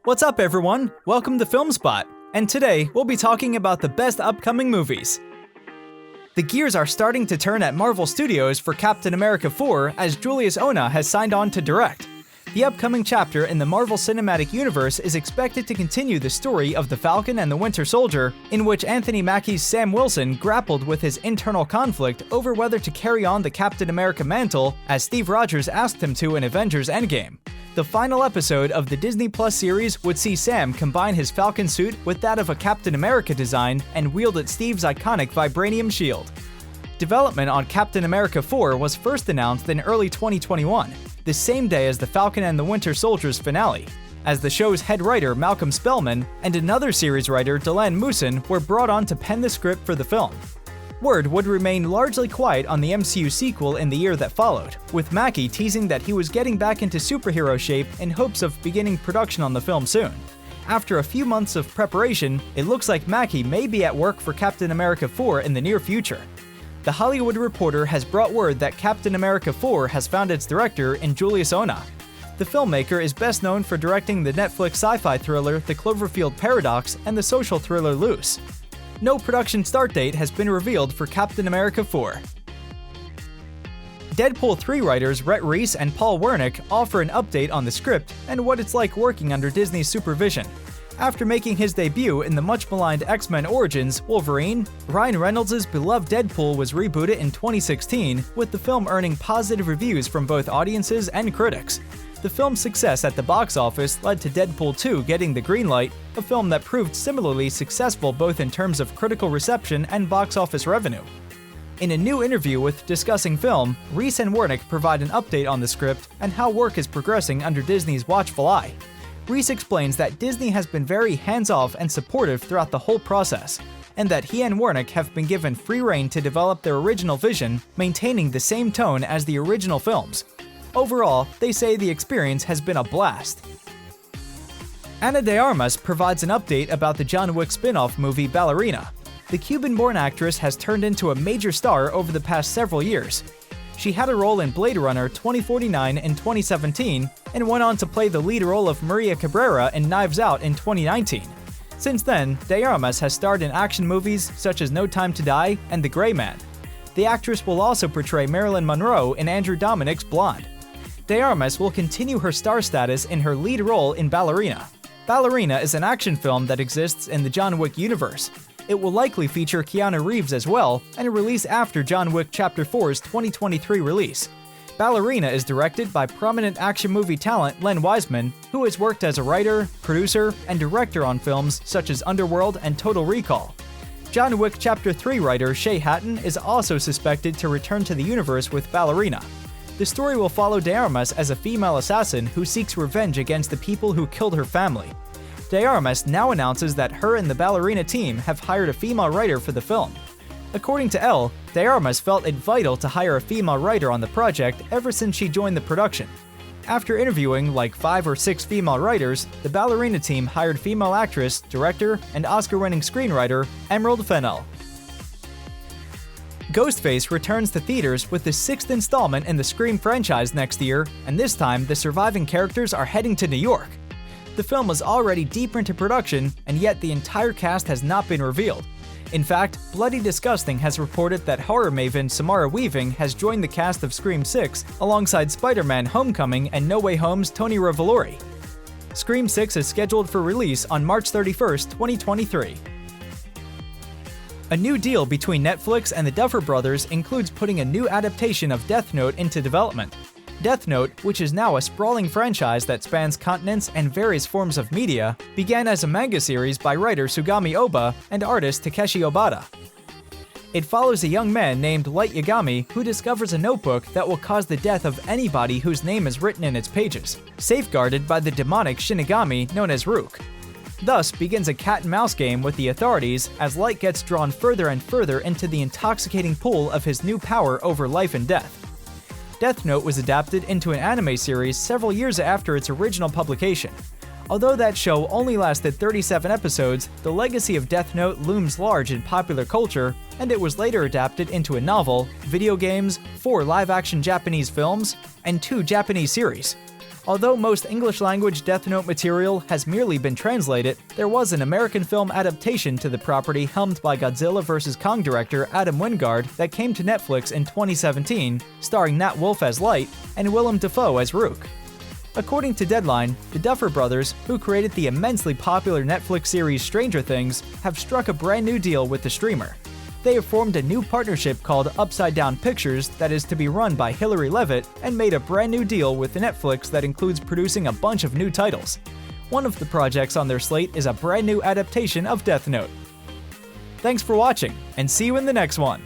What's up everyone? Welcome to FilmSpot, and today we'll be talking about the best upcoming movies. The gears are starting to turn at Marvel Studios for Captain America 4 as Julius Onah has signed on to direct. The upcoming chapter in the Marvel Cinematic Universe is expected to continue the story of the Falcon and the Winter Soldier, in which Anthony Mackie's Sam Wilson grappled with his internal conflict over whether to carry on the Captain America mantle, as Steve Rogers asked him to in Avengers Endgame. The final episode of the Disney Plus series would see Sam combine his Falcon suit with that of a Captain America design and wield at Steve's iconic vibranium shield. Development on Captain America 4 was first announced in early 2021, the same day as the Falcon and the Winter Soldier's finale, as the show's head writer Malcolm Spellman and another series writer Dylan Moosin were brought on to pen the script for the film. Word would remain largely quiet on the MCU sequel in the year that followed, with Mackie teasing that he was getting back into superhero shape in hopes of beginning production on the film soon. After a few months of preparation, it looks like Mackie may be at work for Captain America 4 in the near future. The Hollywood Reporter has brought word that Captain America 4 has found its director in Julius Onah. The filmmaker is best known for directing the Netflix sci-fi thriller The Cloverfield Paradox and the social thriller Loose. No production start date has been revealed for Captain America 4. Deadpool 3 writers Rhett Reese and Paul Wernick offer an update on the script and what it's like working under Disney's supervision. After making his debut in the much-maligned X-Men Origins Wolverine, Ryan Reynolds' beloved Deadpool was rebooted in 2016, with the film earning positive reviews from both audiences and critics. The film's success at the box office led to Deadpool 2 getting the green light, a film that proved similarly successful both in terms of critical reception and box office revenue. In a new interview with Discussing Film, Reese and Wernick provide an update on the script and how work is progressing under Disney's watchful eye. Reese explains that Disney has been very hands-off and supportive throughout the whole process, and that he and Wernick have been given free rein to develop their original vision, maintaining the same tone as the original films. Overall, they say the experience has been a blast. Ana de Armas provides an update about the John Wick spin-off movie Ballerina. The Cuban-born actress has turned into a major star over the past several years. She had a role in Blade Runner 2049 in 2017 and went on to play the lead role of Maria Cabrera in Knives Out in 2019. Since then, de Armas has starred in action movies such as No Time to Die and The Gray Man. The actress will also portray Marilyn Monroe in Andrew Dominik's Blonde. De Armas will continue her star status in her lead role in Ballerina. Ballerina is an action film that exists in the John Wick universe. It will likely feature Keanu Reeves as well, and release after John Wick Chapter 4's 2023 release. Ballerina is directed by prominent action movie talent Len Wiseman, who has worked as a writer, producer, and director on films such as Underworld and Total Recall. John Wick Chapter 3 writer Shay Hatton is also suspected to return to the universe with Ballerina. The story will follow de Armas as a female assassin who seeks revenge against the people who killed her family. De Armas now announces that her and the Ballerina team have hired a female writer for the film. According to Elle, de Armas felt it vital to hire a female writer on the project ever since she joined the production. After interviewing like 5 or 6 female writers, the Ballerina team hired female actress, director, and Oscar-winning screenwriter Emerald Fennell. Ghostface returns to theaters with the 6th installment in the Scream franchise next year, and this time the surviving characters are heading to New York. The film was already deep into production, and yet the entire cast has not been revealed. In fact, Bloody Disgusting has reported that horror maven Samara Weaving has joined the cast of Scream 6 alongside Spider-Man: Homecoming and No Way Home's Tony Revolori. Scream 6 is scheduled for release on March 31st, 2023. A new deal between Netflix and the Duffer Brothers includes putting a new adaptation of Death Note into development. Death Note, which is now a sprawling franchise that spans continents and various forms of media, began as a manga series by writer Sugami Oba and artist Takeshi Obata. It follows a young man named Light Yagami who discovers a notebook that will cause the death of anybody whose name is written in its pages, safeguarded by the demonic Shinigami known as Rook. Thus begins a cat-and-mouse game with the authorities as Light gets drawn further and further into the intoxicating pool of his new power over life and death. Death Note was adapted into an anime series several years after its original publication. Although that show only lasted 37 episodes, the legacy of Death Note looms large in popular culture, and it was later adapted into a novel, video games, 4 live-action Japanese films, and 2 Japanese series. Although most English-language Death Note material has merely been translated, there was an American film adaptation to the property helmed by Godzilla vs. Kong director Adam Wingard that came to Netflix in 2017, starring Nat Wolff as Light and Willem Dafoe as Rook. According to Deadline, the Duffer Brothers, who created the immensely popular Netflix series Stranger Things, have struck a brand new deal with the streamer. They have formed a new partnership called Upside Down Pictures that is to be run by Hilary Levitt and made a brand new deal with Netflix that includes producing a bunch of new titles. One of the projects on their slate is a brand new adaptation of Death Note. Thanks for watching, and see you in the next one!